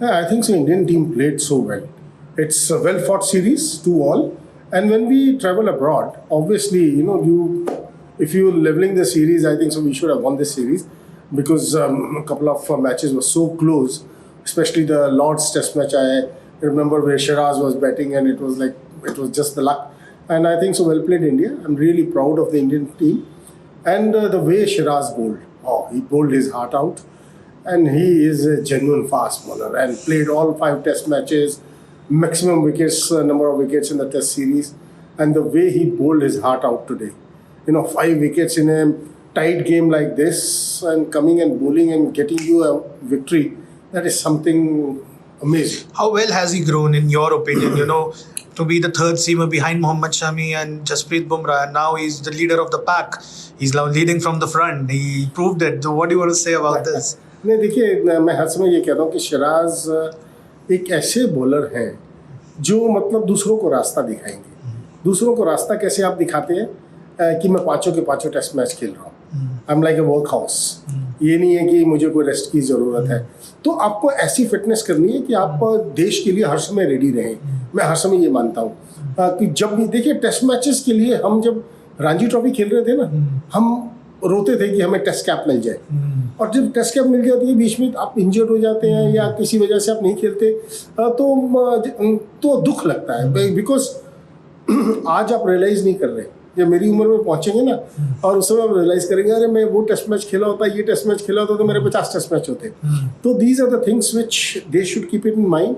Yeah, I think so. Indian team played so well. It's a well fought series, 2-2. And when we travel abroad, obviously, if you're leveling the series, I think so. We should have won this series because a couple of matches were so close, especially the Lord's Test match. I remember where Shiraz was batting, and it was like it was just the luck. And I think so. Well played, India. I'm really proud of the Indian team, and the way Shiraz bowled. Oh, he bowled his heart out. And he is a genuine fast bowler and played all 5 test matches, maximum wickets, number of wickets in the test series. And the way he bowled his heart out today, 5 wickets in a tight game like this and coming and bowling and getting you a victory, that is something amazing. How well has he grown, in your opinion? To be the third seamer behind Mohammad Shami and Jasprit Bumrah, and now he's the leader of the pack. He's now leading from the front. He proved it. So what do you want to say about this? नहीं, देखिए, मैं हर समय ये कहता हूँ कि शिराज एक ऐसे बॉलर हैं जो मतलब दूसरों को रास्ता दिखाएंगे। दूसरों को रास्ता कैसे आप दिखाते हैं कि मैं 5 के 5 टेस्ट मैच खेल रहा हूँ। I am like a work house. ये नहीं है कि मुझे कोई रेस्ट की ज़रूरत है। तो आपको ऐसी फिटनेस करनी है कि आप देश के लिए हर समय रेडी रहें। मैं हर समय ये मानता हूँ कि जब भी देखिए टेस्ट मैचेस के लिए हम जब रणजी ट्रॉफी खेल रहे थे ना, हम रोते थे कि हमें टेस्ट कैप मिल जाए, और जब टेस्ट कैप मिल जाती है बीच में आप इंजर्ड हो जाते हैं या किसी वजह से आप नहीं खेलते तो दुख लगता है, बिकॉज आज आप रियलाइज़ नहीं कर रहे। जब मेरी उम्र में पहुंचेंगे ना और उस समय आप रियलाइज़ करेंगे, अरे मैं वो टेस्ट मैच खेला होता, ये टेस्ट मैच खेला होता तो मेरे 50 टेस्ट मैच होते। तो these are the things which they should keep it in mind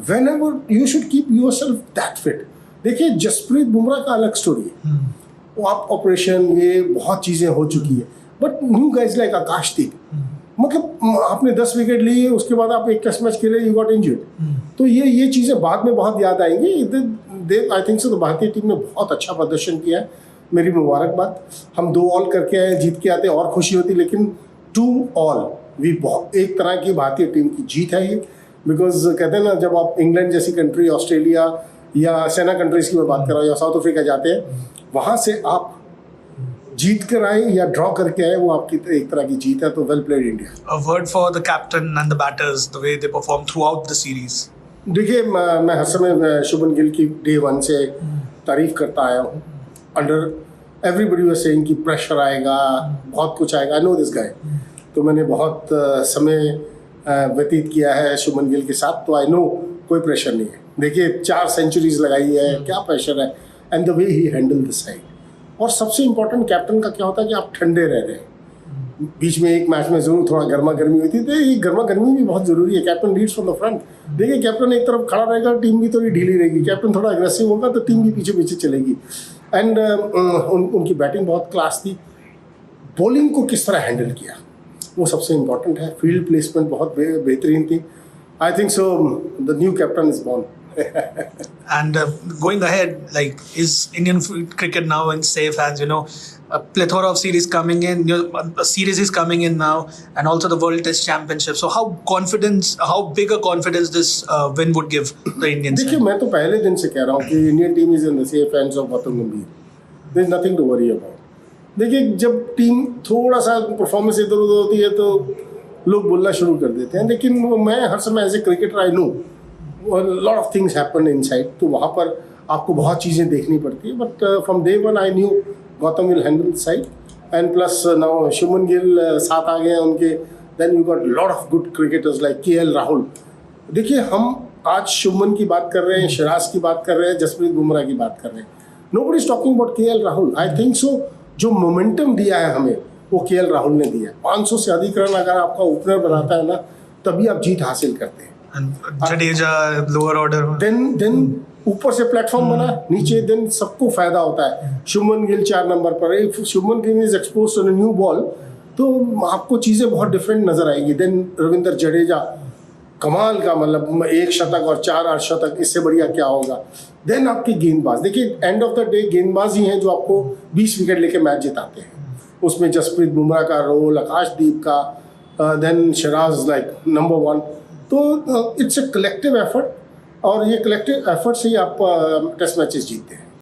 whenever you should keep yourself that fit. देखिए जसप्रीत बुमराह का अलग स्टोरी है, वो आप ऑपरेशन ये बहुत चीज़ें हो चुकी है, बट न्यू गाइज लाइक आकाशदीप, मतलब आपने 10 विकेट लिए, उसके बाद आप एक टेस्ट मैच खेले, यू गॉट इंजर्ड। तो ये चीज़ें बाद में बहुत याद आएंगी। आई थिंक सो तो भारतीय टीम ने बहुत अच्छा प्रदर्शन किया है, मेरी मुबारकबाद। हम 2 ऑल करके आए, जीत के आते और खुशी होती, लेकिन 2 ऑल भी बहुत एक तरह की भारतीय टीम की जीत है ये। बिकॉज कहते हैं ना, जब आप इंग्लैंड जैसी कंट्री, ऑस्ट्रेलिया या सेना कंट्रीज की मैं बात कर रहा हूँ, या साउथ अफ्रीका जाते हैं, वहाँ से आप जीत कर आए या ड्रॉ करके आए, वो आपकी एक तरह की जीत है। तो well played India. A word for the captain and the batters, the way they performed throughout the series. देखिए, मैं हर समय शुभमन गिल की डे 1 से तारीफ करता आया हूँ। अंडर एवरीबडी वाज सेइंग कि प्रेशर आएगा, बहुत कुछ आएगा। आई नो दिस गाय, तो मैंने बहुत समय व्यतीत किया है शुभमन गिल के साथ, तो आई नो कोई प्रेशर नहीं है। देखिए 4 सेंचुरीज लगाई है, क्या प्रेशर है, and the way he handle the side. और सबसे इम्पोर्टेंट कैप्टन का क्या होता है कि आप ठंडे रह रहे हैं। बीच में एक मैच में जरूर थोड़ा गर्मा गर्मी हुई थी, तो ये गर्मा गर्मी भी बहुत जरूरी है। Captain leads from the front. देखिए कैप्टन एक तरफ खड़ा रहेगा, टीम भी थोड़ी ढीली रहेगी। कैप्टन थोड़ा अग्रेसिव होगा तो टीम भी पीछे पीछे चलेगी। एंड उनकी बैटिंग बहुत क्लास थी। बॉलिंग को किस तरह हैंडल किया, वो सबसे इम्पोर्टेंट है। फील्ड प्लेसमेंट बहुत बेहतरीन थी। I think so the new captain is born. And going ahead, like, is Indian cricket now in safe hands? A plethora of series coming in. A series is coming in now, and also the World Test Championship. So how big a confidence this win would give the Indians? देखिए, मैं तो पहले दिन से कह रहा हूँ कि Indian team is in the safe hands of Gautam Gambhir. There is nothing to worry about. देखिए, जब टीम थोड़ा सा परफॉर्मेंस इधर उधर होती है तो लोग बोलना शुरू कर देते हैं, लेकिन मैं हर समय as a cricketer I know lot of things happen inside, तो वहाँ पर आपको बहुत चीज़ें देखनी पड़ती है। But from day 1 I knew Gautam will handle side, and plus now Shubman Gill साथ आ गए हैं उनके। Then you got lot of good cricketers like KL Rahul. देखिए, हम आज शुभमन की बात कर रहे हैं, सिराज की बात कर रहे हैं, जसप्रीत बुमराह की बात कर रहे हैं। Nobody is talking about KL Rahul. I think so जो मोमेंटम दिया है हमें, वो KL राहुल ने दिया है। 500 से अधिक रन अगर आपका ओपनर बनाता है ना, तभी आप जीत हासिल करते हैं। And Jadeja lower order. Then ऊपर से प्लेटफॉर्म बना, नीचे देन सबको फायदा होता है। शुभमन गिल 4 नंबर पर, if Shubman Gill is exposed to a new ball, तो आपको चीज़ें बहुत डिफरेंट नजर आएंगी। देन रविंद्र जडेजा कमाल का, मतलब 1 शतक और 4 अर्धशतक, इससे बढ़िया क्या होगा। देन आपके गेंदबाज, देखिए एंड ऑफ द डे गेंदबाज ही हैं जो आपको 20 विकेट लेके मैच जिताते हैं। उसमें जसप्रीत बुमराह का रोल, आकाशदीप का, देन सिराज लाइक नंबर 1। तो इट्स ए कलेक्टिव एफर्ट, और ये कलेक्टिव एफर्ट से ही आप टेस्ट मैचेस जीतते हैं।